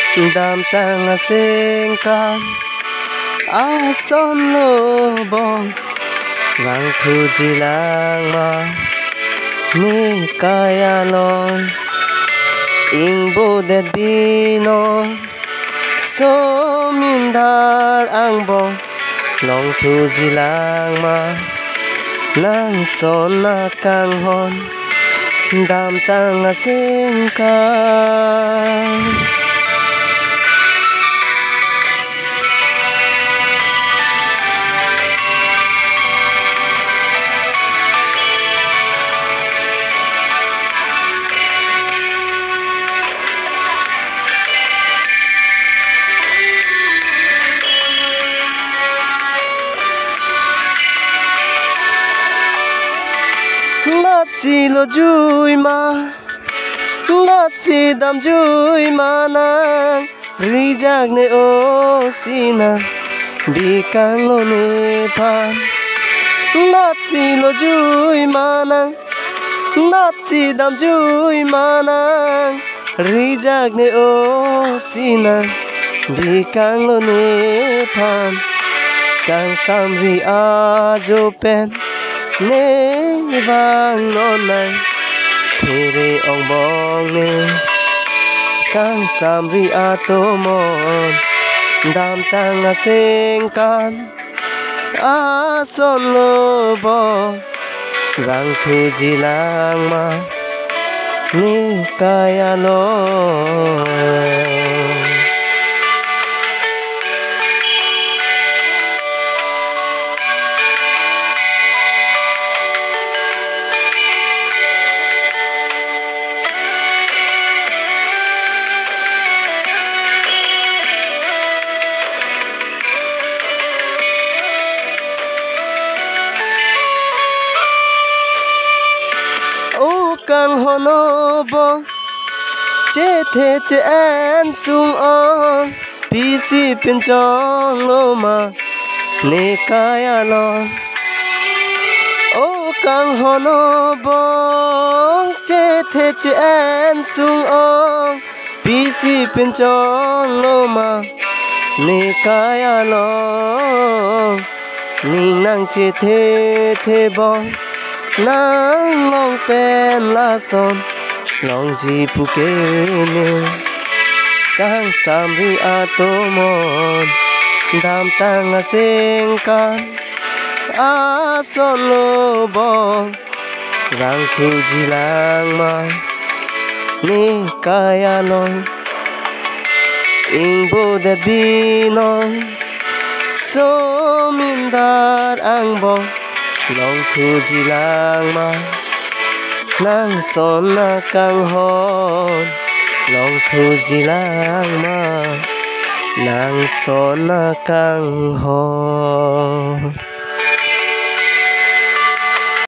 Dam tang sengkan ason lo bong Vang thu jilang ma ni kaya long ing bo det bino so min dal ang bong long thu jilang ma nang son na kang hon dam tang sengkan Nát si lo chui ma nát si dam chui ma nang ri jak ne o si na bi kang lo ne pan nát si lo chui ma nang nát si dam chui ma nang ri jak ne o si na bi kang lo ne pan kang sam ri a jo pen ne vang non này Pere ong bong ne Kang sam ri a to mon Dam tang sengkan a son lo bong Vang thu jilang ma ni kaya lo Kang hono bong che the che an sung on pi si pin chong lo ma ne kaya lo o kang hono bong che the che an sung on pi si pin chong lo ma ne kaya lo ning nang che the bong nang long pen la son long ji pu ke ne kang sam ri a to mon dam tang sengkan a son lo bong rang thu jilang ma ni kaya long ing bo de bi non so min dar ang bong long thu jilang ma nang son na kang hon long thu jilang ma nang son na kang hon